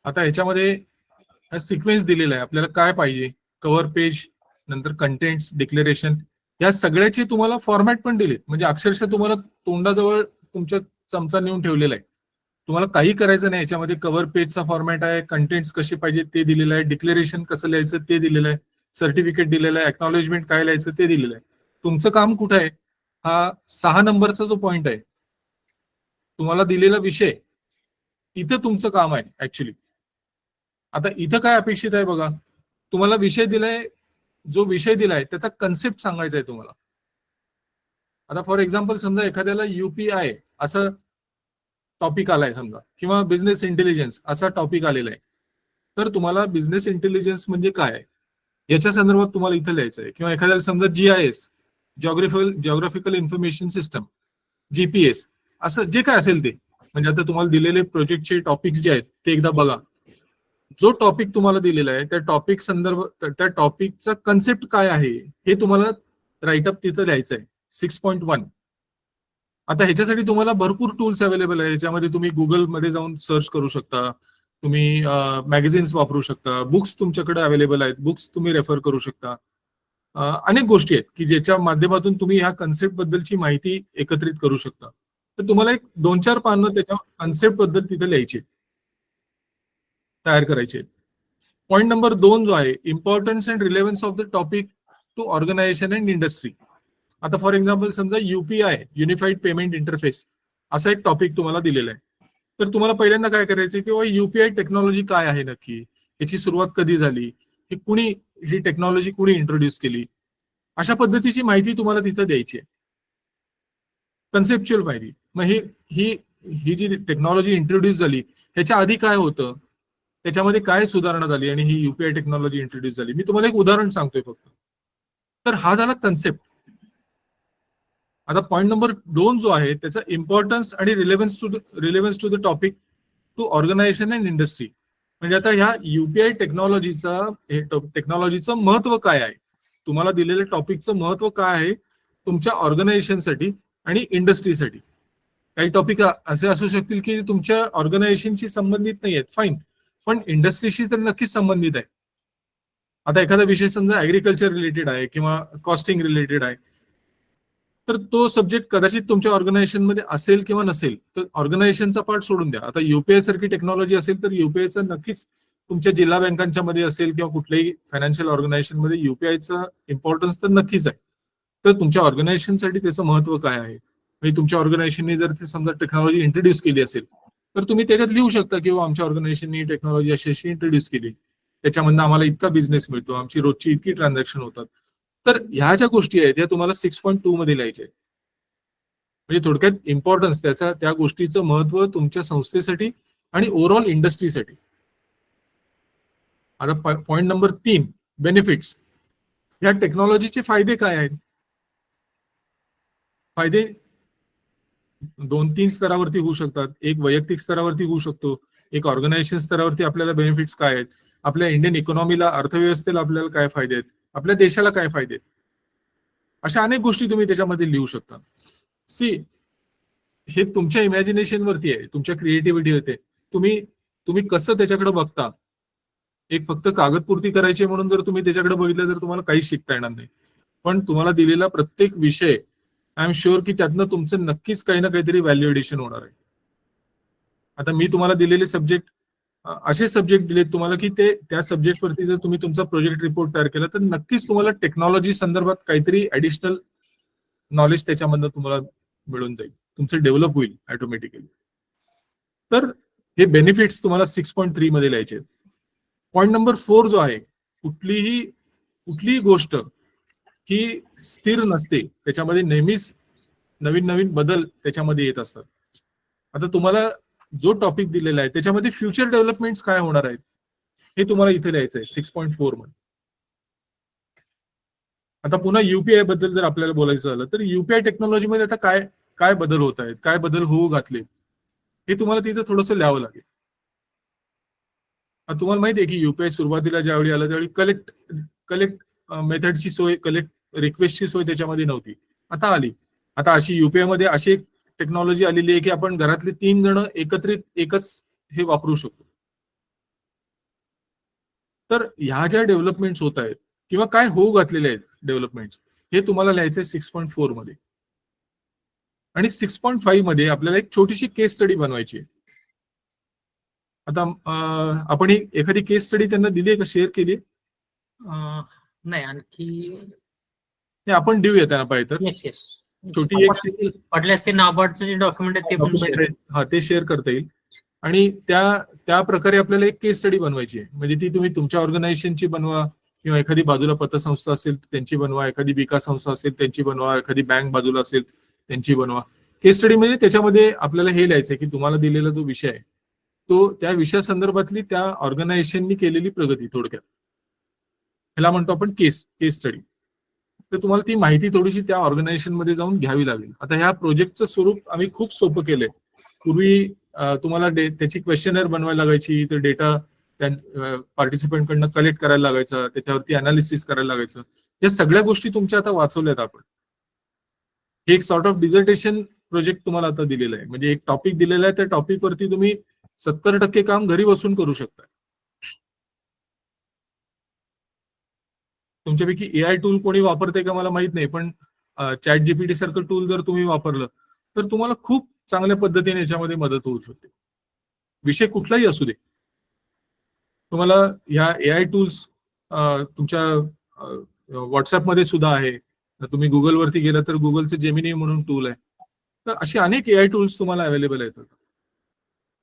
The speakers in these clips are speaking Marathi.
आता ह्याच्यामध्ये सिक्वेन्स दिलेला आहे, आपल्याला काय पाहिजे, कव्हर पेज, नंतर कंटेंट्स, डिक्लेरेशन, या सगळ्याचे तुम्हाला फॉर्मॅट पण दिलेत. म्हणजे अक्षरशः तुम्हाला तोंडाजवळ तुमच्या चमचा नेऊन ठेवलेला आहे. तुम्हाला काही करायचं नाही. याच्यामध्ये कव्हर पेजचा फॉर्मॅट आहे, कंटेंट्स कसे पाहिजे ते दिलेलं आहे, डिक्लेरेशन कसं लिहायचं ते दिलेलं आहे, सर्टिफिकेट दिलेलं आहे, एक्नॉलेजमेंट काय लिहायचं ते दिलेलं आहे. तुमचं काम कुठं आहे? हा 6 नंबरचा जो पॉइंट आहे, तुम्हाला दिलेला विषय, इथं तुमचं काम आहे ऍक्च्युली. आता इथं काय अपेक्षित आहे बघा, तुम्हाला विषय दिलाय, जो विषय दिलाय त्याचा कन्सेप्ट सांगायचा आहे तुम्हाला. आता फॉर एक्झाम्पल समजा एखाद्याला UPI असं टॉपिक आलाय समजा, किंवा बिझनेस इंटेलिजन्स असा टॉपिक आलेला आहे, तर तुम्हाला बिझनेस इंटेलिजन्स म्हणजे काय आहे याच्या संदर्भात तुम्हाला इथं लिहायचं आहे. किंवा एखाद्याला समजा GIS, geographical information system, GPS, असं जे काय असेल ते, म्हणजे आता तुम्हाला दिलेले प्रोजेक्टचे टॉपिक्स जे आहेत ते एकदा बघा. जो टॉपिक तुम्हाला दिलेला आहे त्या टॉपिक संदर्भ, त्या टॉपिकचा कन्सेप्ट काय आहे हे तुम्हाला राईटअप तिथं लिहायचं आहे. 6.1. आता ह्याच्यासाठी तुम्हाला भरपूर टूल्स अवेलेबल आहे. याच्यामध्ये तुम्ही गुगलमध्ये जाऊन सर्च करू शकता, तुम्ही मॅगझिन्स वापरू शकता, बुक्स तुमच्याकडे अवेलेबल आहेत, बुक्स तुम्ही रेफर करू शकता. अनेक गोष्टी आहेत की ज्याच्या माध्यमातून तुम्ही ह्या कन्सेप्ट बद्दलची माहिती एकत्रित करू शकता. तर तुम्हाला एक 2-4 पानं त्याच्या कन्सेप्ट बद्दल तिथे लिहायची, तयार करायचे. पॉईंट नंबर 2 जो आहे, importance and relevance of the topic to organisation and industry. आता फॉर एक्झाम्पल समजा UPI, युनिफाईड पेमेंट इंटरफेस, असा एक टॉपिक तुम्हाला दिलेला आहे. तर तुम्हाला पहिल्यांदा काय करायचं की UPI टेक्नॉलॉजी काय आहे नक्की, याची सुरुवात कधी झाली, ही टेक्नॉलॉजी कुणी इंट्रोड्यूस केली, अशा पद्धतीची माहिती तुम्हाला तिथं द्यायची आहे, कन्सेप्च्युअल माहिती. मग ही ही जी टेक्नॉलॉजी इंट्रोड्यूस झाली ह्याच्या आधी काय होतं, त्याच्यामध्ये काय सुधारणा झाली आणि ही UPI टेक्नॉलॉजी इंट्रोड्यूस झाली. मी तुम्हाला एक उदाहरण सांगतोय फक्त. तर हा झाला कन्सेप्ट. आता पॉईंट नंबर 2 जो आहे त्याचा इम्पॉर्टन्स आणि relevance to the topic to organisation and industry. म्हणजे आता ह्या UPI टेक्नॉलॉजीचं महत्व काय आहे, तुम्हाला दिलेल्या टॉपिकचं महत्व काय आहे तुमच्या ऑर्गनायझेशनसाठी आणि इंडस्ट्रीसाठी. काही टॉपिक असे असू शकतील की तुमच्या ऑर्गनायझेशनशी संबंधित नाही आहेत, फाईन, पण इंडस्ट्रीशी तर नक्कीच संबंधित आहे. आता एखादा विषय समजा ऍग्रिकल्चर रिलेटेड आहे किंवा कॉस्टिंग रिलेटेड आहे, तर तो सब्जेक्ट कदाचित तुमच्या ऑर्गनायझेशनमध्ये असेल किंवा नसेल, तर ऑर्गनायझेशनचा पार्ट सोडून द्या. आता UPI सारखी टेक्नॉलॉजी असेल तर UPIचं नक्कीच तुमच्या जिल्हा बँकांच्या मध्ये असेल किंवा कुठल्याही फायनान्शियल ऑर्गनायझेशनमध्ये UPIचं इम्पॉर्टन्स तर नक्कीच आहे. तर तुमच्या ऑर्गनायझेशनसाठी त्याचं महत्व काय आहे, म्हणजे तुमच्या ऑर्गनायझेशनने जर ते समजा टेक्नॉलॉजी इंट्रोड्यूस केली असेल तर तुम्ही त्याच्यात लिहू शकता की आमच्या ऑर्गनायझेशनने टेक्नॉलॉजी अशी इंट्रोड्यूस केली, त्याच्यामधनं आम्हाला इतका बिझनेस मिळतो, आमची रोजची इतकी ट्रान्झॅक्शन होतात. तर ह्या ज्या गोष्टी आहेत त्या तुम्हाला 6.2 मध्ये लिहायच्या आहेत. म्हणजे थोडक्यात इम्पॉर्टन्स, त्या गोष्टीचं महत्व तुमच्या संस्थेसाठी आणि ओव्हरऑल इंडस्ट्रीसाठी. आता पॉईंट नंबर 3, बेनिफिट्स. या टेक्नॉलॉजीचे फायदे काय आहेत? फायदे 2-3 स्तरावरती होऊ शकतात. एक वैयक्तिक स्तरावरती होऊ शकतो, एक ऑर्गनायझेशन स्तरावरती आपल्याला बेनिफिट्स काय आहेत, आपल्या इंडियन इकॉनॉमीला, अर्थव्यवस्थेला आपल्याला काय फायदे आहेत, आपल्या देशाला काय फायदे आहेत, अशा अनेक गोष्टी तुम्ही त्याच्यामध्ये लिहू शकता. हे तुमच्या इमॅजिनेशन वरती आहे, तुमच्या क्रिएटिव्हिटी होते. तुम्ही कसं त्याच्याकडे बघता. एक फक्त कागदपूर्ती करायची म्हणून जर तुम्ही त्याच्याकडे बघितलं तर तुम्हाला काहीच शिकता येणार नाही. पण तुम्हाला दिलेला प्रत्येक विषय, आय एम शुअर की त्यातनं तुमचं नक्कीच काही ना काहीतरी व्हॅल्यू एडिशन होणार आहे. आता मी तुम्हाला दिलेले सब्जेक्ट, असे सब्जेक्ट दिलेत तुम्हाला की त्या सब्जेक्टवरती जर तुम्ही तुमचा प्रोजेक्ट रिपोर्ट तयार केला तर नक्कीच तुम्हाला टेक्नॉलॉजी संदर्भात काहीतरी ऍडिशनल नॉलेज त्याच्यामधनं तुम्हाला मिळून जाईल, तुमचं डेव्हलप होईल ऑटोमॅटिकली. तर हे बेनिफिट्स तुम्हाला 6.3 मध्ये लिहायचे आहेत. पॉईंट नंबर 4 जो आहे, कुठलीही गोष्ट ही स्थिर नसते, त्याच्यामध्ये नेहमीच नवीन नवीन बदल त्याच्यामध्ये येत असतात. आता तुम्हाला जो टॉपिक दिलेला आहे त्याच्यामध्ये फ्युचर डेव्हलपमेंट्स काय होणार आहेत हे तुम्हाला इथे लिहायचं आहे 6.4 मध्ये. आता पुन्हा UPI बद्दल जर आपल्याला बोलायचं झालं तर UPI टेक्नॉलॉजीमध्ये आता काय काय बदल होत आहेत, काय बदल होऊ घातले, हे तुम्हाला तिथे थोडंसं लिहावं लागेल. तुम्हाला माहिती आहे की UPI सुरुवातीला ज्यावेळी आलं त्यावेळी कलेक्ट मेथडची सोय, कलेक्ट रिक्वेस्टची सोय त्याच्यामध्ये नव्हती, आता आली. आता अशी UPI मध्ये अशी एक टेक्नॉलॉजी आलेली आहे की आपण घरातले 3 जण एकत्रित एकच हे वापरू शकतो. तर ह्या ज्या डेव्हलपमेंट्स होत आहेत किंवा काय होऊ घातलेले आहेत डेव्हलपमेंट्स, हे तुम्हाला लिहायचंय 6.4 मध्ये. आणि 6.5 मध्ये आपल्याला एक छोटीशी केस स्टडी बनवायची आहे. आता आपण एखादी केस स्टडी त्यांना दिली आहे का, शेअर केली? नाही, आणखी आपण देऊया त्यांना पाहिजे तर. येस येस, छोटी एक पडले असते नाबार्डचं जे डॉक्युमेंट आहे ते पण share. हा, ते शेअर करता येईल. आणि त्या प्रकारे आपल्याला एक केस स्टडी बनवायची आहे. म्हणजे ती तुम्ही तुमच्या ऑर्गनायझेशनची बनवा, किंवा एखादी बाजूला पतसंस्था असेल त्यांची बनवा, एखादी विकास संस्था असेल त्यांची बनवा, एखादी बँक बाजूला असेल त्यांची बनवा. केस स्टडी म्हणजे त्याच्यामध्ये आपल्याला हे लिहायचंय की तुम्हाला दिलेला जो विषय आहे तो त्या विषयासंदर्भातली त्या ऑर्गनायझेशननी केलेली प्रगती, थोडक्यात ह्याला म्हणतो आपण केस स्टडी. तर तुम्हाला ती माहिती थोडीशी त्या ऑर्गनायझेशन मध्ये जाऊन घ्यावी लागेल. आता ह्या प्रोजेक्टचं स्वरूप आम्ही खूप सोपं केलंय. पूर्वी तुम्हाला त्याची क्वेश्चनर बनवायला लागायची, तर डेटा पार्टिसिपंट कडनं कलेक्ट करायला लागायचा, त्याच्यावरती अनालिसिस करायला लागायचं. या सगळ्या गोष्टी तुमच्या आता वाचवल्यात आपण. हे एक सॉर्ट ऑफ डिझर्टेशन प्रोजेक्ट तुम्हाला आता दिलेला आहे. म्हणजे एक टॉपिक दिलेला आहे, त्या टॉपिक वरती तुम्ही 70% काम घरी बसून करू शकता. तुमच्यापैकी AI टूल कोणी वापरते का मला माहित नाही, पण चॅट जीपीटी सारखं टूल जर तुम्ही वापरलं तर तुम्हाला खूप चांगल्या पद्धतीने याच्यामध्ये मदत होऊ शकते. विषय कुठलाही असू दे, तुम्हाला ह्या AI टूल्स तुमच्या व्हॉट्सअपमध्ये सुद्धा आहे. तुम्ही गुगलवरती गेला तर गुगलचं जेमिनी म्हणून टूल आहे. तर अशी अनेक AI टूल्स तुम्हाला अवेलेबल आहेत.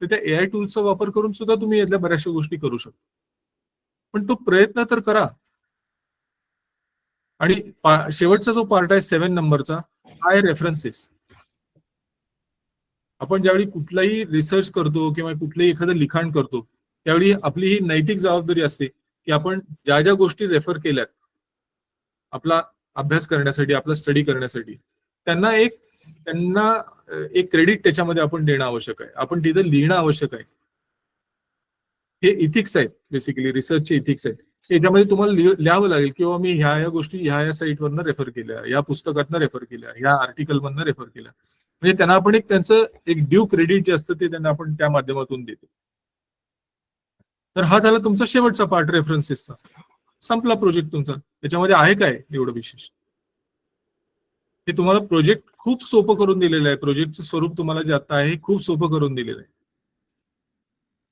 तर त्या AI टूल्सचा वापर करून सुद्धा तुम्ही यातल्या बऱ्याचशा गोष्टी करू शकता. पण तो प्रयत्न तर करा. आणि शेवटचा जो पार्ट आहे 7 नंबरचा, हा आहे रेफरन्सेस. आपण ज्यावेळी कुठलाही रिसर्च करतो किंवा कुठलंही एखादं लिखाण करतो त्यावेळी आपली ही नैतिक जबाबदारी असते की आपण ज्या ज्या गोष्टी रेफर केल्यात आपला अभ्यास करण्यासाठी, आपला स्टडी करण्यासाठी, त्यांना एक क्रेडिट त्याच्यामध्ये आपण देणं आवश्यक आहे. आपण तिथं लिहिणं आवश्यक आहे. हे इथिक्स आहेत, बेसिकली रिसर्चचे इथिक्स आहेत. याच्यामध्ये तुम्हाला लिहावं लागेल किंवा मी ह्या गोष्टी ह्या साईटवरनं रेफर केल्या, या पुस्तकातनं रेफर केल्या, ह्या आर्टिकलमधनं रेफर केल्या. म्हणजे त्यांना आपण त्यांचं एक ड्यू क्रेडिट जे असतं ते त्यांना आपण त्या माध्यमातून देतो. तर हा झाला तुमचा शेवटचा पार्ट रेफरन्सेसचा. संपला प्रोजेक्ट तुमचा. त्याच्यामध्ये आहे काय एवढं विशेष? हे तुम्हाला प्रोजेक्ट खूप सोपं करून दिलेलं आहे. प्रोजेक्टचं स्वरूप तुम्हाला जे आता आहे हे खूप सोपं करून दिलेलं आहे.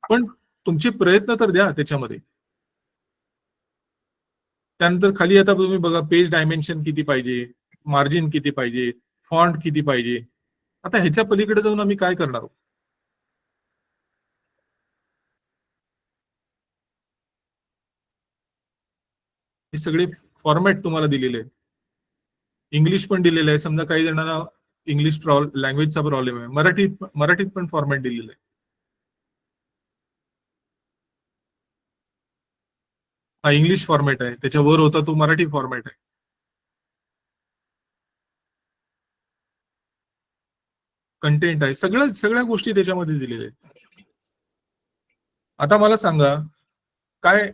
पण तुमचे प्रयत्न तर द्या त्याच्यामध्ये. त्यानंतर खाली आता तुम्ही बघा, पेज डायमेन्शन किती पाहिजे, मार्जिन किती पाहिजे, फॉन्ट किती पाहिजे. आता ह्याच्या पलीकडे जाऊन आम्ही काय करणार आहोत? हे सगळे फॉर्मॅट तुम्हाला दिलेले आहेत. इंग्लिश पण दिलेलं आहे. समजा काही जणांना इंग्लिश लँग्वेजचा प्रॉब्लेम आहे, मराठीत पण फॉर्मॅट दिलेलं आहे. हा इंग्लिश फॉर्मॅट आहे, त्याच्यावर होता तो मराठी फॉर्मॅट आहे. कंटेंट आहे, सगळ्या गोष्टी त्याच्यामध्ये दिलेल्या आहेत. आता मला सांगा काय,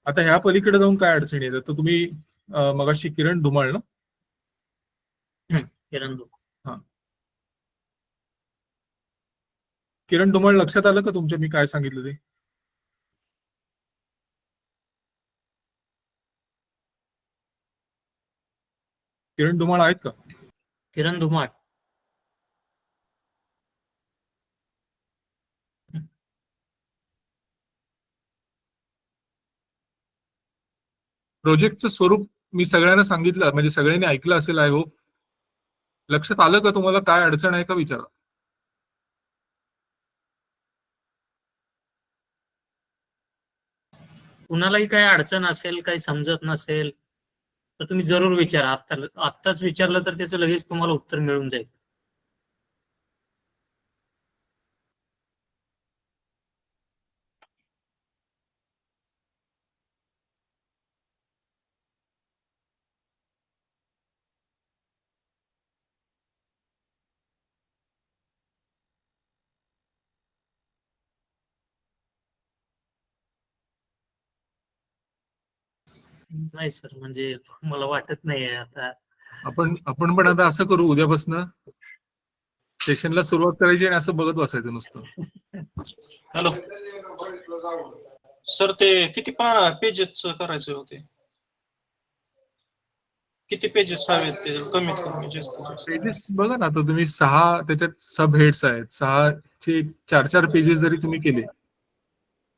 आता ह्या पलीकडे जाऊन काय अडचणी येतात? तर तुम्ही मगाशी किरण धुमाळ ना, किरण धुमाळ लक्षात आलं का तुमच्या मी काय सांगितलं ते? किरण धुमाळ आहेत का? किरण धुमाळ प्रोजेक्टचं स्वरूप मी सगळ्यांना सांगितलं, म्हणजे सगळ्यांनी ऐकलं असेल. आय होप लक्षात आलं का तुम्हाला? काय अडचण आहे का विचारा. कुणालाही काही अडचण असेल, काही समजत नसेल तर तुम्ही जरूर विचारा. आत्ताच विचारलं तर त्याचं लगेच तुम्हाला उत्तर मिळून जाईल. नाही सर, म्हणजे मला वाटत नाही आता. आपण पण आता असं करू, उद्यापासून सेशनला सुरुवात करायची आणि असं बघत बसायचं नुसतं. हॅलो, सर ते किती पेजेस करायचे होते? किती पेजेस हवेत ते कमीत कमी जास्त जास्त? पेजेस बघा ना, आता तुम्ही 6 त्याच्यात सब हेड्स आहेत, 6चे 4-4 पेजेस जरी तुम्ही केले,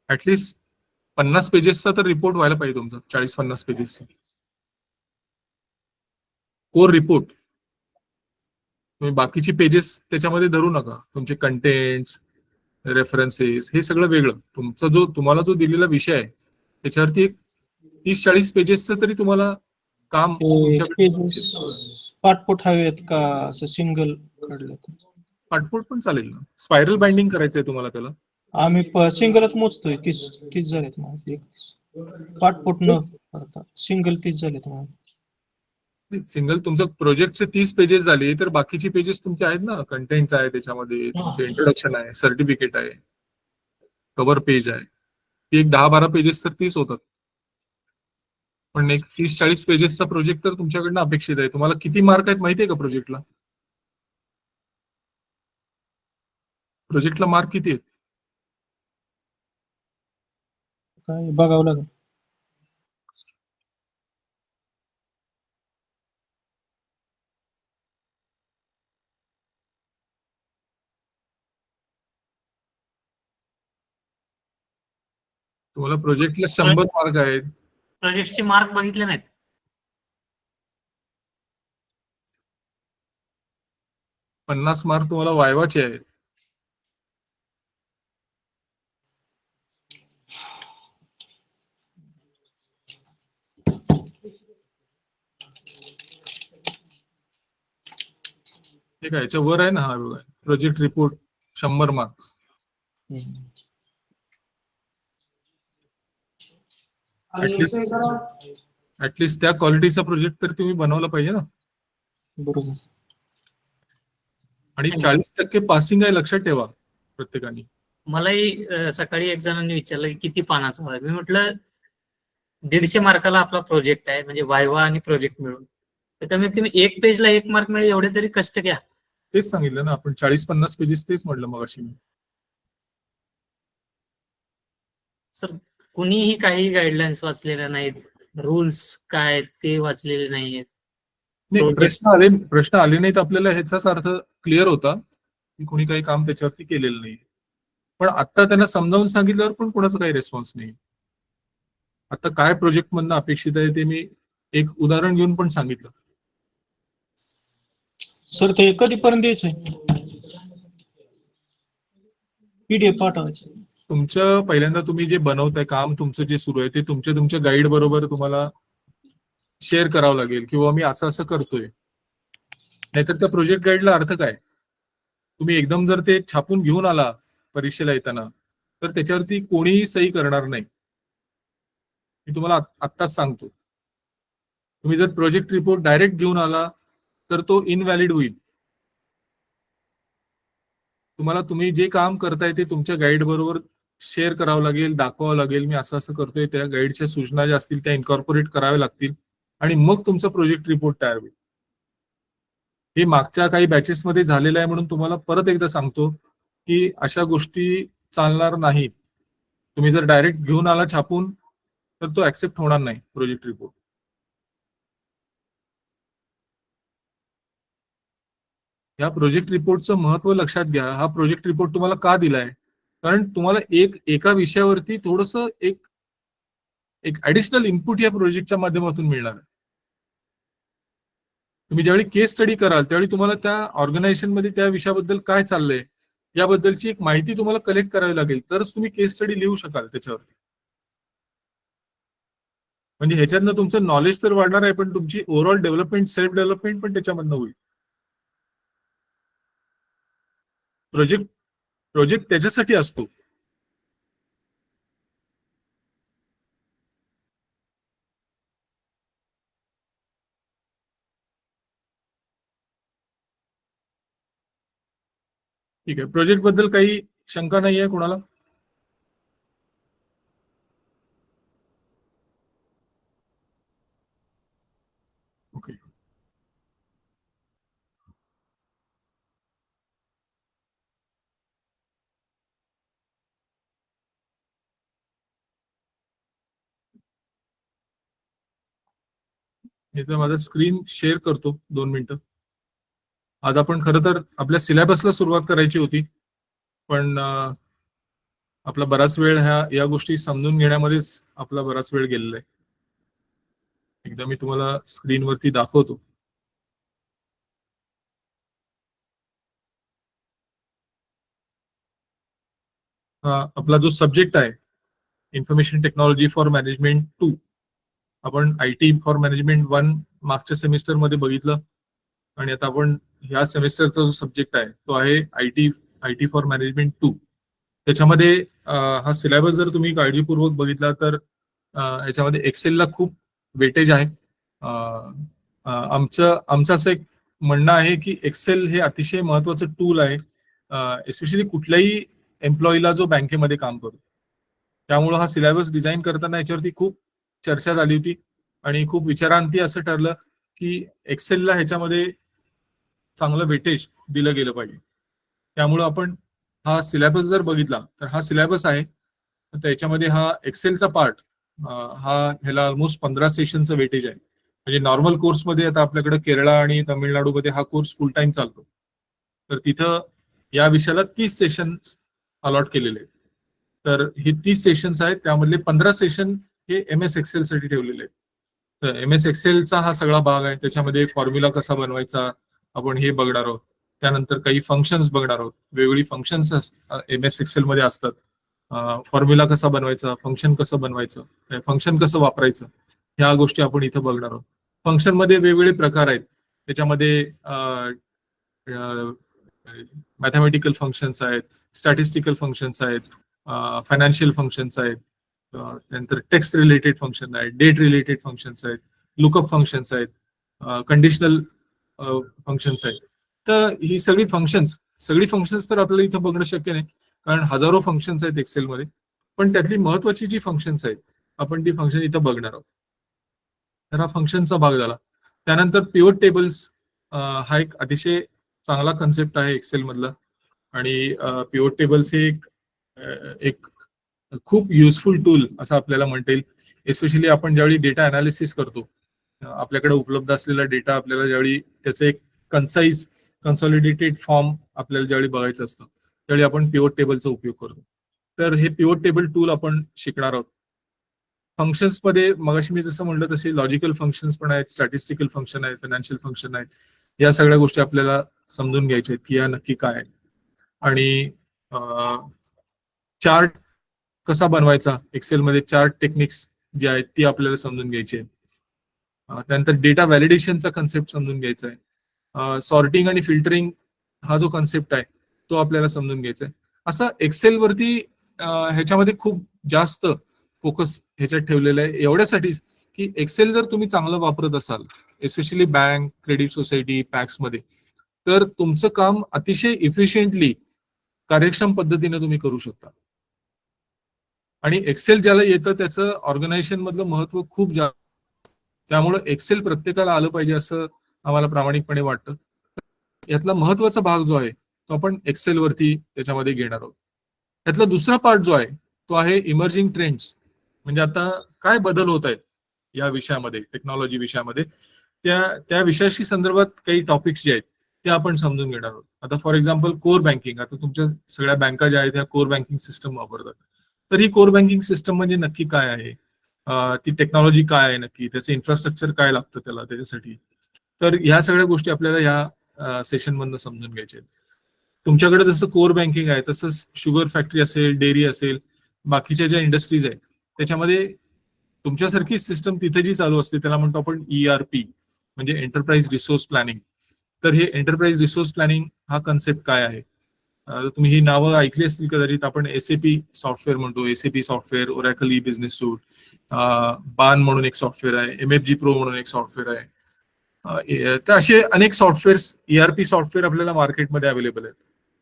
ऍटलीस्ट 50 पेजेसचा तर रिपोर्ट व्हायला पाहिजे तुमचा, 40-50 पेजेसचा कोर रिपोर्ट. तुम्ही बाकीची पेजेस त्याच्यामध्ये धरू नका. तुमचे कंटेंट्स, रेफरन्सेस हे सगळं वेगळं. तुम्हाला जो दिलेला विषय आहे त्याच्यावरती एक 30-40 पेजेसचं तरी तुम्हाला काम ते पेजेस तुमच्याकडे. पाटपोट हवेत का असं सिंगल काढलं? पाठपोट पण चालेल ना. स्पायरल बाइंडिंग करायचंय तुम्हाला त्याला. आम्ही सिंगलच मोजतोय, 30 झालेत माझे. पाटपोट न करता सिंगल 30 झालेत माझे. सिंगल तुमचं प्रोजेक्टचे 30 पेजेस झाले तर बाकीची पेजेस तुमचे आहेत ना, कंटेंट आहे त्याच्यामध्ये, तुमचे इंट्रोडक्शन आहे, सर्टिफिकेट आहे, कव्हर पेज आहे. ती एक 10-12 पेजेस तर 30 होतात. पण एक 30-40 पेजेसचा प्रोजेक्ट तर तुमच्याकडनं अपेक्षित आहे. तुम्हाला किती मार्क आहेत माहिती आहे का प्रोजेक्टला? प्रोजेक्टला मार्क किती आहेत? काय बघावं लागेल. तुम्हाला प्रोजेक्टला 100 मार्क आहेत. प्रोजेक्टचे मार्क बघितले नाहीत. 50 मार्क तुम्हाला वायवाचे आहेत. ठीक आहे, याच्या वर आहे ना, हा बघा, प्रोजेक्ट रिपोर्ट 100 मार्क्स. ऍटलीस्ट त्या क्वालिटीचा प्रोजेक्ट तर तुम्ही बनवला पाहिजे ना. बरोबर. आणि 40% पासिंग आहे, लक्षात ठेवा प्रत्येकाने. मलाही सकाळी एक जणांनी विचारलं की किती पानाचा हवा. मी म्हटलं 150 मार्काला आपला प्रोजेक्ट आहे, म्हणजे वायवा आणि प्रोजेक्ट मिळून. तर कमीत कमी एक पेजला 1 मार्क मिळेल एवढे तरी कष्ट घ्या. तेच सांगितलं ना आपण, 40-50 पेजेस, तेच म्हटलं मग अशी मी. सर कुणीही काही गाईडलाईन्स वाचलेल्या नाहीत, रूल्स काय ते वाचलेले नाहीत. नाही, प्रश्न आले नाहीत आपल्याला, ह्याचाच अर्थ क्लिअर होता की कोणी काही काम त्याच्यावरती केलेलं नाही. पण आता त्यांना समजावून सांगितल्यावर पण कोणाचा काही रिस्पॉन्स नाही. आता काय प्रोजेक्ट मधनं अपेक्षित आहे ते मी एक उदाहरण घेऊन पण सांगितलं. सर ते कधीपर्यंत द्यायचंय? पीडीएफ पाठवायचं. तुमचं पहिल्यांदा तुम्ही जे बनवताय काम, तुमचं जे सुरू आहे ते तुमच्या गाईड बरोबर तुम्हाला शेअर करावं लागेल, किंवा मी असं असं करतोय. नाहीतर त्या प्रोजेक्ट गाईडला अर्थ काय? तुम्ही एकदम जर ते छापून घेऊन आला परीक्षेला येताना, तर त्याच्यावरती कोणीही सही करणार नाही. मी तुम्हाला आत्ताच सांगतो. तुम्ही जर प्रोजेक्ट रिपोर्ट डायरेक्ट घेऊन आला तर तो इनव्हॅलिड होईल. तुम्ही जे काम करताय ते तुमच्या गाईड बरोबर शेअर करावं लागेल, दाखवावं लागेल, मी असं असं करतोय. त्या गाईडच्या सूचना ज्या असतील त्या इन्कॉर्पोरेट कराव्या लागतील, आणि मग तुमचा प्रोजेक्ट रिपोर्ट तयार होईल. हे मागच्या काही बॅचेसमध्ये झालेलं आहे, म्हणून तुम्हाला परत एकदा सांगतो की अशा गोष्टी चालणार नाहीत. तुम्ही जर डायरेक्ट घेऊन आला छापून तर तो ऍक्सेप्ट होणार नाही प्रोजेक्ट रिपोर्ट. या प्रोजेक्ट रिपोर्टचं महत्व लक्षात घ्या. हा प्रोजेक्ट रिपोर्ट तुम्हाला का दिलाय? कारण तुम्हाला एका विषयावरती थोडंसं एक ऍडिशनल इनपुट या प्रोजेक्टच्या माध्यमातून मिळणार आहे. तुम्ही ज्यावेळी केस स्टडी कराल त्यावेळी तुम्हाला त्या ऑर्गनायझेशनमध्ये त्या विषयाबद्दल काय चाललंय याबद्दलची एक माहिती तुम्हाला कलेक्ट करावी लागेल, तरच तुम्ही केस स्टडी लिहू शकाल त्याच्यावरती. म्हणजे ह्याच्यातनं तुमचं नॉलेज तर वाढणार आहे, पण तुमची ओव्हरऑल डेव्हलपमेंट, सेल्फ डेव्हलपमेंट पण त्याच्यामधनं होईल. प्रोजेक्ट त्याच्यासाठी असतो. ठीक आहे, प्रोजेक्ट बद्दल काही शंका नाही आहे कोणाला? ओके. मी तर माझं स्क्रीन शेअर करतो 2 मिनिटं. आज आपण खरं तर आपल्या सिलेबसला सुरुवात करायची होती, पण आपला बराच वेळ या गोष्टी समजून घेण्यामध्येच आपला बराच वेळ गेलेला आहे. एकदा मी तुम्हाला स्क्रीनवरती दाखवतो. आपला जो सब्जेक्ट आहे इन्फॉर्मेशन टेक्नॉलॉजी फॉर मॅनेजमेंट 2, आपण IT फॉर मॅनेजमेंट 1 मागच्या सेमिस्टरमध्ये बघितलं आणि आता आपण ह्या सेमिस्टरचा जो सब्जेक्ट आहे तो आहे IT फॉर मॅनेजमेंट 2. त्याच्यामध्ये हा सिलेबस जर तुम्ही काळजीपूर्वक बघितला तर याच्यामध्ये एक्सेलला खूप वेटेज आहे. आमचं असं एक म्हणणं आहे की एक्सेल हे अतिशय महत्वाचं टूल आहे, एस्पेशली कुठल्याही एम्प्लॉईला जो बँकेमध्ये काम करतो. त्यामुळं हा सिलेबस डिझाईन करताना याच्यावरती खूप चर्चा झाली होती आणि खूप विचारांती असं ठरलं की एक्सेलला ह्याच्यामध्ये चांगलं वेटेज दिलं गेलं पाहिजे. त्यामुळं आपण हा सिलेबस जर बघितला तर हा सिलेबस आहे, त्याच्यामध्ये हा एक्सेलचा पार्ट ह्याला ऑलमोस्ट 15 सेशनचं वेटेज आहे. म्हणजे नॉर्मल कोर्समध्ये आता आपल्याकडे केरळ आणि तामिळनाडूमध्ये हा कोर्स फुल टाइम चालतो, तर तिथं या विषयाला 30 सेशन अलॉट केलेले आहेत. तर हे 30 सेशन्स आहेत, त्यामधले 15 सेशन हे MS एक्सेल साठी ठेवलेले आहेत. तर MS एक्सेलचा हा सगळा भाग आहे. त्याच्यामध्ये फॉर्म्युला कसा बनवायचा आपण हे बघणार आहोत. त्यानंतर काही फंक्शन्स बघणार आहोत. वेगवेगळी फंक्शन्स MS एक्सेल मध्ये असतात. फॉर्म्युला कसा बनवायचा, फंक्शन कसं बनवायचं, फंक्शन कसं वापरायचं, ह्या गोष्टी आपण इथं बघणार आहोत. फंक्शन मध्ये वेगवेगळे प्रकार आहेत. त्याच्यामध्ये मॅथमॅटिकल फंक्शन्स आहेत, स्टॅटिस्टिकल फंक्शन्स आहेत, फायनान्शियल फंक्शन्स आहेत, त्यानंतर टेक्स्ट रिलेटेड फंक्शन आहेत, डेट रिलेटेड फंक्शन्स आहेत, लुकअप फंक्शन्स आहेत, कंडिशनल फंक्शन्स आहेत. तर ही सगळी फंक्शन्स तर आपल्याला इथं बघणं शक्य नाही, कारण हजारो फंक्शन्स आहेत एक्सेलमध्ये. पण त्यातली महत्वाची जी फंक्शन्स आहेत आपण ती फंक्शन इथं बघणार आहोत. तर हा फंक्शनचा भाग झाला. त्यानंतर पिव्होट टेबल्स हा एक अतिशय चांगला कन्सेप्ट आहे एक्सेल मधला आणि पिव्होट टेबल्स हे एक खूप युजफुल टूल असं आपल्याला म्हणता येईल. एस्पेशली आपण ज्यावेळी डेटा अनालिसिस करतो, आपल्याकडे उपलब्ध असलेला डेटा आपल्याला ज्यावेळी त्याचं एक कन्सॉलिडेटेड फॉर्म आपल्याला ज्यावेळी बघायचं असतं त्यावेळी आपण पिव्होट टेबलचा उपयोग करतो. तर हे पिव्होट टेबल टूल आपण शिकणार आहोत. फंक्शन्स मध्ये मगाशी मी जसं म्हणलं तसे लॉजिकल फंक्शन्स पण आहेत, स्टॅटिस्टिकल फंक्शन आहेत, फायनान्शियल फंक्शन आहेत. या सगळ्या गोष्टी आपल्याला समजून घ्यायच्या आहेत की या नक्की काय आहे. आणि चार्ट कसा बनवायचा, एक्सेलमध्ये चार्ट टेक्निक्स जे आहेत ती आपल्याला समजून घ्यायची आहे. त्यानंतर डेटा व्हॅलिडेशनचा कन्सेप्ट समजून घ्यायचा आहे. सॉर्टिंग आणि फिल्टरिंग हा जो कन्सेप्ट आहे तो आपल्याला समजून घ्यायचा आहे. असं एक्सेलवरती ह्याच्यामध्ये खूप जास्त फोकस ह्याच्यात ठेवलेला आहे, एवढ्यासाठीच की एक्सेल जर तुम्ही चांगलं वापरत असाल, especially bank, credit society, PACS मध्ये, तर तुमचं काम अतिशय इफिशियंटली कार्यक्षम पद्धतीने तुम्ही करू शकता. आणि एक्सेल ज्याला येतं त्याचं ऑर्गनायझेशन मधलं महत्व खूप जास्त, त्यामुळे एक्सेल प्रत्येकाला आलं पाहिजे असं आम्हाला प्रामाणिकपणे वाटतं. यातला महत्वाचा भाग जो आहे तो आपण एक्सेल वरती त्याच्यामध्ये घेणार आहोत. यातला दुसरा पार्ट जो आहे तो आहे इमर्जिंग ट्रेंड्स. म्हणजे आता काय बदल होत आहेत या विषयामध्ये, टेक्नॉलॉजी विषयामध्ये, त्या विषयाशी संदर्भात काही टॉपिक्स जे आहेत ते आपण समजून घेणार आहोत. आता फॉर एक्झाम्पल कोर बँकिंग, आता तुमच्या सगळ्या बँका ज्या आहेत त्या कोर बँकिंग सिस्टम वापरतात. तर ही कोर बँकिंग सिस्टम म्हणजे नक्की काय आहे, ती टेक्नॉलॉजी काय आहे नक्की, त्याचं इन्फ्रास्ट्रक्चर काय लागतं त्याला त्याच्यासाठी. तर ह्या सगळ्या गोष्टी आपल्याला ह्या सेशन मधनं समजून घ्यायच्या आहेत. तुमच्याकडे जसं कोर बँकिंग आहे तसंच शुगर फॅक्टरी असेल, डेअरी असेल, बाकीच्या ज्या इंडस्ट्रीज आहेत त्याच्यामध्ये तुमच्यासारखी सिस्टम तिथे जी चालू असते त्याला म्हणतो आपण ERP, म्हणजे एंटरप्राइज रिसोर्स प्लॅनिंग. तर हे एंटरप्राइज रिसोर्स प्लॅनिंग हा कन्सेप्ट काय आहे, तुम्ही ही नावं ऐकली असतील कदाचित. आपण SAP सॉफ्टवेअर म्हणतो, SAP software, Oracle E business suite, Baan म्हणून एक सॉफ्टवेअर आहे, MFG प्रो म्हणून एक सॉफ्टवेअर आहे. तर असे अनेक सॉफ्टवेअर्स, ERP सॉफ्टवेअर आपल्याला मार्केटमध्ये अवेलेबल आहेत.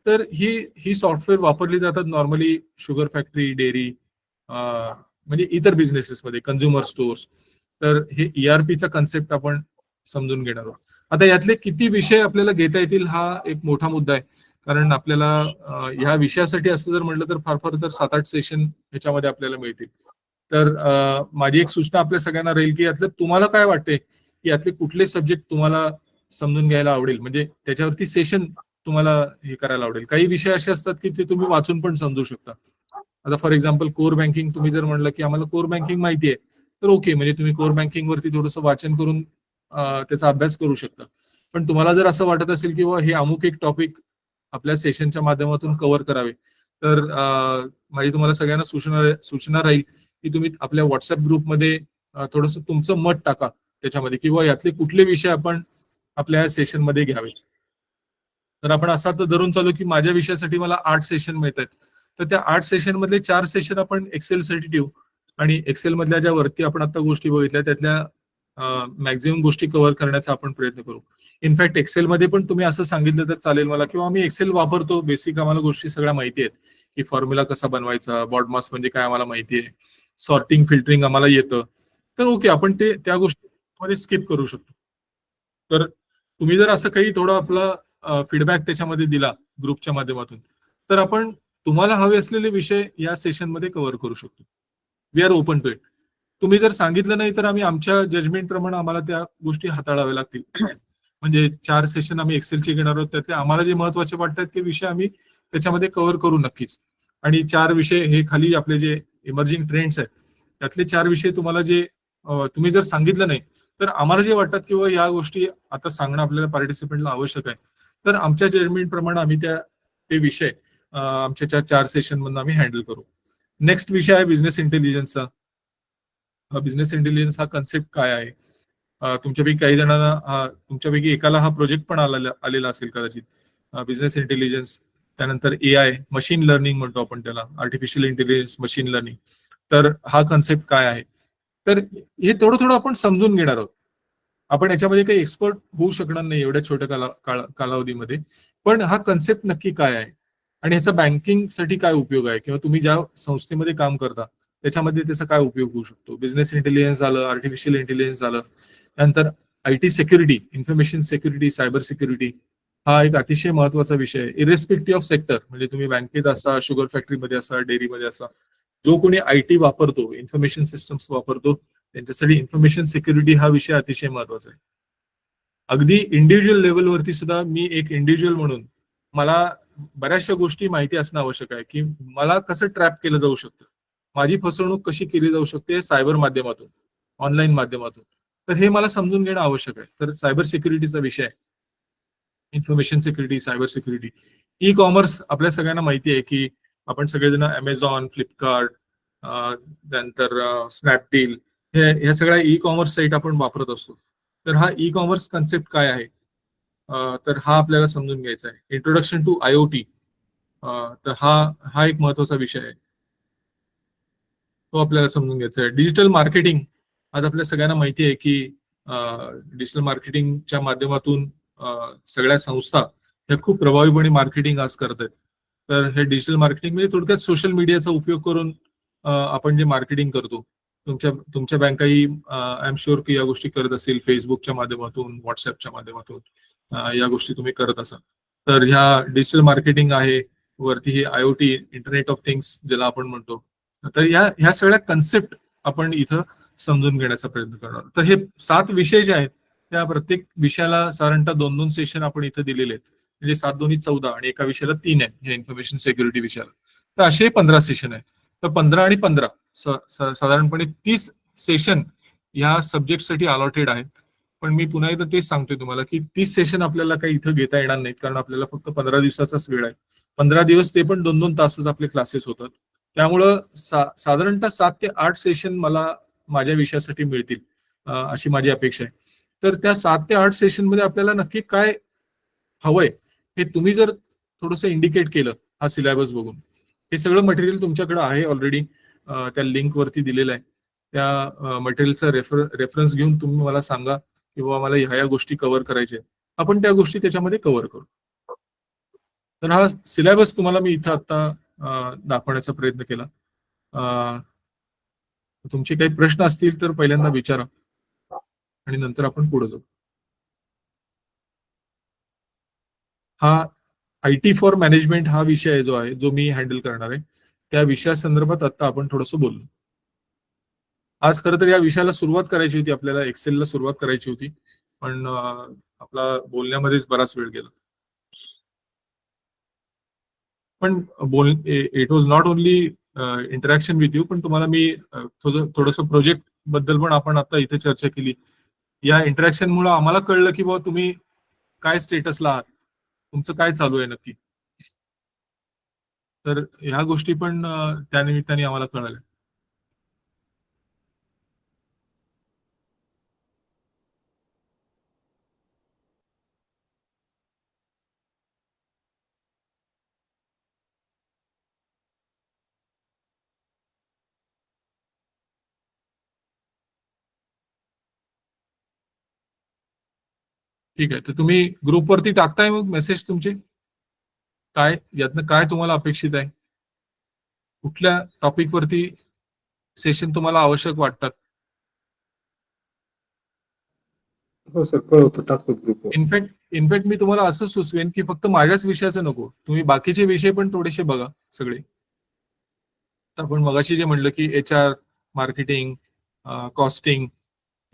तर ही सॉफ्टवेअर वापरली जातात नॉर्मली शुगर फॅक्टरी, डेअरी, म्हणजे इतर बिझनेसेसमध्ये, कंझ्युमर स्टोर्स. तर हे ERPचा कन्सेप्ट आपण समजून घेणार आहोत. आता यातले किती विषय आपल्याला घेता येतील हा एक मोठा मुद्दा आहे, कारण आपल्याला ह्या विषयासाठी असं जर म्हटलं तर फार तर 7-8 सेशन ह्याच्यामध्ये आपल्याला मिळतील. तर माझी एक सूचना आपल्या सगळ्यांना राहील की यातलं तुम्हाला काय वाटते की यातले कुठले सब्जेक्ट तुम्हाला समजून घ्यायला आवडेल, म्हणजे त्याच्यावरती सेशन तुम्हाला हे करायला आवडेल. काही विषय असे असतात की ते तुम्ही वाचून पण समजू शकता. आता फॉर एक्झाम्पल कोर बँकिंग तुम्ही जर म्हणलं की आम्हाला कोर बँकिंग माहिती आहे, तर ओके, म्हणजे तुम्ही कोर बँकिंग वरती थोडंसं वाचन करून त्याचा अभ्यास करू शकता. पण तुम्हाला जर असं वाटत असेल की हे अमुक एक टॉपिक आपल्या सेशनच्या माध्यमातून कव्हर करावे, तर माझी तुम्हाला सगळ्यांना सूचना राहील की तुम्ही आपल्या व्हॉट्सअप ग्रुपमध्ये थोडंसं तुमचं मत टाका त्याच्यामध्ये, किंवा यातले कुठले विषय आपण आपल्या सेशन मध्ये घ्यावे. तर आपण असा तर धरून चालू की माझ्या विषयासाठी मला 8 सेशन मिळत आहेत, तर त्या 8 सेशन मधले 4 सेशन आपण एक्सेल साठी ठेवू, आणि एक्सेल मधल्या ज्या वरती आपण आता गोष्टी बघितल्या त्यातल्या मॅक्झिमम गोष्टी कव्हर करण्याचा आपण प्रयत्न करू. इनफॅक्ट एक्सेल मध्ये पण तुम्ही असं सांगितलं तर चालेल मला, किंवा आम्ही एक्सेल वापरतो, बेसिक आम्हाला गोष्टी सगळ्या माहिती आहेत की फॉर्म्युला कसा बनवायचा, बॉडमास म्हणजे काय आम्हाला माहिती आहे, सॉर्टिंग फिल्टरिंग आम्हाला येतं, तर ओके, आपण त्या गोष्टी स्किप करू शकतो. तर तुम्ही जर असं काही थोडं आपला फीडबॅक त्याच्यामध्ये दिला ग्रुपच्या माध्यमातून, तर आपण तुम्हाला हवे असलेले विषय या सेशन मध्ये कव्हर करू शकतो. We are open to it. तुम्ही जर सांगितलं नाही तर आम्ही आमच्या जजमेंट प्रमाणे आम्हाला त्या गोष्टी हाताळाव्या लागतील. म्हणजे 4 सेशन आम्ही एक्सेलचे घेणार आहोत, त्यातले आम्हाला जे महत्वाचे वाटतात ते विषय आम्ही त्याच्यामध्ये कव्हर करू नक्कीच. आणि 4 विषय हे खाली आपले जे इमर्जिंग ट्रेंड्स आहेत त्यातले 4 विषय तुम्हाला जे तुम्ही जर सांगितलं नाही, तर आम्हाला जे वाटतात किंवा या गोष्टी आता सांगणं आपल्याला पार्टिसिपंटला आवश्यक आहे, तर आमच्या जजमेंट प्रमाणे आम्ही ते विषय आमच्या 4 सेशन मधून आम्ही हँडल करू. नेक्स्ट विषय आहे बिझनेस इंटेलिजन्सचा. बिझनेस इंटेलिजन्स हा कन्सेप्ट काय आहे? तुमच्यापैकी काही जणांना, तुमच्यापैकी एकाला हा प्रोजेक्ट पण आलेला असेल कदाचित. बिझनेस इंटेलिजन्स, त्यानंतर AI, मशीन लर्निंग म्हणतो आपण त्याला, आर्टिफिशियल इंटेलिजन्स, मशीन लर्निंग. तर हा कन्सेप्ट काय आहे? तर हे थोडं थोडं आपण समजून घेणार आहोत. आपण याच्यामध्ये काही एक्सपर्ट होऊ शकणार नाही एवढ्या छोट्या कालावधीमध्ये, पण हा कन्सेप्ट नक्की काय आहे आणि ह्याचा बँकिंग साठी काय उपयोग आहे, किंवा तुम्ही ज्या संस्थेमध्ये काम करता त्याच्यामध्ये त्याचा काय उपयोग होऊ शकतो. बिझनेस इंटेलिजन्स झालं, आर्टिफिशियल इंटेलिजन्स झालं, त्यानंतर IT security, information security, cyber security हा एक अतिशय महत्वाचा विषय आहे, इरेस्पेक्टिव्ह ऑफ सेक्टर. म्हणजे तुम्ही बँकेत असा, शुगर फॅक्टरीमध्ये असा, डेअरीमध्ये असा, जो कोणी IT वापरतो, इन्फॉर्मेशन सिस्टम्स वापरतो, त्यांच्यासाठी इन्फॉर्मेशन सिक्युरिटी हा विषय अतिशय महत्वाचा आहे. अगदी इंडिव्हिज्युअल लेवलवरती सुद्धा मी एक इंडिव्हिज्युअल म्हणून मला बऱ्याचशा गोष्टी माहिती असणं आवश्यक आहे, की मला कसं ट्रॅप केलं जाऊ शकतं, माझी फसवणूक कशी केली जाऊ शकते सायबर माध्यमातून, ऑनलाईन माध्यमातून. तर हे मला समजून घेणं आवश्यक आहे. तर सायबर सिक्युरिटीचा विषय आहे, information security, cyber security. E commerce आपल्या सगळ्यांना माहिती आहे की आपण सगळेजण अमेझॉन, फ्लिपकार्ट, त्यानंतर स्नॅपडील, ह्या सगळ्या ई कॉमर्स साईट आपण वापरत असतो. तर हा ई कॉमर्स कन्सेप्ट काय आहे, तर हा आपल्याला समजून घ्यायचा आहे. इंट्रोडक्शन टू IoT, तर हा एक महत्वाचा विषय आहे, तो आपल्याला समजून घ्यायचा आहे. डिजिटल मार्केटिंग, आज आपल्या सगळ्यांना माहिती आहे की डिजिटल मार्केटिंगच्या माध्यमातून सगळ्या संस्था ह्या खूप प्रभावीपणे मार्केटिंग आज करत आहेत. तर हे डिजिटल मार्केटिंग म्हणजे थोडक्यात सोशल मीडियाचा उपयोग करून आपण जे मार्केटिंग करतो, तुमच्या बँकाही आय एम शुअर की या गोष्टी करत असेल, फेसबुकच्या माध्यमातून, व्हॉट्सअपच्या माध्यमातून या गोष्टी तुम्ही करत असाल. तर ह्या डिजिटल मार्केटिंग आहे, वरती हे IoT, इंटरनेट ऑफ थिंग्स ज्याला आपण म्हणतो. तर ह्या सगळ्या कन्सेप्ट आपण इथं समजून घेण्याचा प्रयत्न करणार. तर हे 7 विषय जे आहेत त्या प्रत्येक विषयाला साधारणतः 2-2 सेशन आपण इथं दिलेले आहेत. म्हणजे 7 दोन्ही 14 आणि एका विषयाला 3 आहे, या इन्फॉर्मेशन सिक्युरिटी विषयाला. तर असे 15 सेशन आहे. तर 15 आणि 15 साधारणपणे 30 सेशन ह्या सब्जेक्टसाठी अलॉटेड आहेत. पण मी पुन्हा एकदा तेच सांगतोय तुम्हाला की 30 सेशन आपल्याला काही इथं घेता येणार नाहीत, कारण आपल्याला फक्त 15 दिवसाचाच वेळ आहे. 15 दिवस ते पण 2-2 तासच आपले क्लासेस होतात. त्यामुळं साधारणतः 7 ते 8 सेशन मला माझ्या विषयासाठी मिळतील, अशी माझी अपेक्षा आहे. तर त्या 7 ते 8 सेशन मध्ये आपल्याला नक्की काय हवंय हे तुम्ही जर थोडंसं इंडिकेट केलं हा सिलेबस बघून, हे सगळं मटेरियल तुमच्याकडे आहे ऑलरेडी, त्या लिंक वरती दिलेलं आहे. त्या मटेरियलचा रेफरन्स घेऊन तुम्ही मला सांगा किंवा मला ह्या गोष्टी कव्हर करायच्या, आपण त्या गोष्टी त्याच्यामध्ये कव्हर करू. तर हा सिलेबस तुम्हाला मी इथं आता दाखवण्याचा प्रयत्न केला. तुमचे काही प्रश्न असतील तर पहिल्यांदा विचारा आणि नंतर आपण पुढे जाऊ. हा IT फॉर मॅनेजमेंट हा विषय जो आहे, जो मी हँडल करणार आहे, त्या विषयासंदर्भात आता आपण थोडंसं बोललो. आज खरं तर या विषयाला सुरुवात करायची होती, आपल्याला एक्सेलला सुरुवात करायची होती, पण आपला बोलण्यामध्येच बराच वेळ गेला. पण it was not only interaction with you, पण तुम्हाला मी थोडंसं प्रोजेक्ट बद्दल पण आपण आता इथे चर्चा केली. या इंटरॅक्शन मुळे आम्हाला कळलं की बाबा तुम्ही काय स्टेटसला आहात, तुमचं काय चालू आहे नक्की. तर ह्या गोष्टी पण त्या निमित्ताने आम्हाला कळाल्या. ठीक आहे, तर तुम्ही ग्रुपवरती टाकताय मग मेसेज तुमचे, काय यातनं काय तुम्हाला अपेक्षित आहे, कुठल्या टॉपिक वरती सेशन तुम्हाला आवश्यक वाटतात. हो सर, कळवतो, टाकतो ग्रुपवर. इनफॅक्ट मी तुम्हाला असं सुचवेन की फक्त माझ्याच विषयाचं नको, तुम्ही बाकीचे विषय पण थोडेसे बघा सगळे. आपण मगाशी जे म्हणलं की HR, मार्केटिंग, कॉस्टिंग,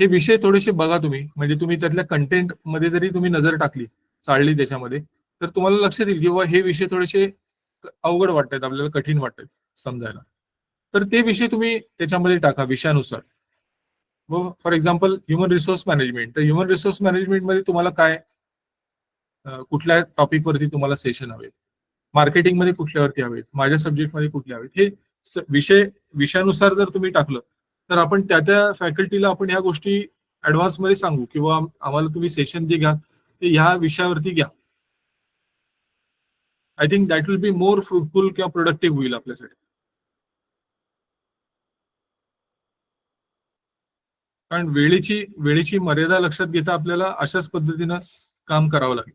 हे विषय थोडेसे बघा तुम्ही. म्हणजे तुम्ही त्यातल्या कंटेंट मध्ये जरी तुम्ही नजर टाकली, चाळली त्याच्यामध्ये, तर तुम्हाला लक्षात येईल की बाबा हे विषय थोडेसे अवघड वाटतात आपल्याला, कठीण वाटतात समजायला. तर ते विषय तुम्ही त्याच्यामध्ये टाका विषयानुसार. For example human resource management, तर ह्युमन रिसोर्स मॅनेजमेंट मध्ये तुम्हाला काय, कुठल्या टॉपिक वरती तुम्हाला सेशन हवे, मार्केटिंग मध्ये कुठल्यावरती हवेत, माझ्या सब्जेक्ट मध्ये कुठले हवेत, हे विषयानुसार जर तुम्ही टाकलं तर आपण त्या फॅकल्टीला आपण ह्या गोष्टी ऍडव्हान्स मध्ये सांगू किंवा आम्हाला तुम्ही सेशन जे घ्या ते ह्या विषयावरती घ्या. I think that will be more fruitful किंवा प्रोडक्टिव्ह होईल आपल्यासाठी. कारण वेळेची मर्यादा लक्षात घेता आपल्याला अशाच पद्धतीनं काम करावं लागेल.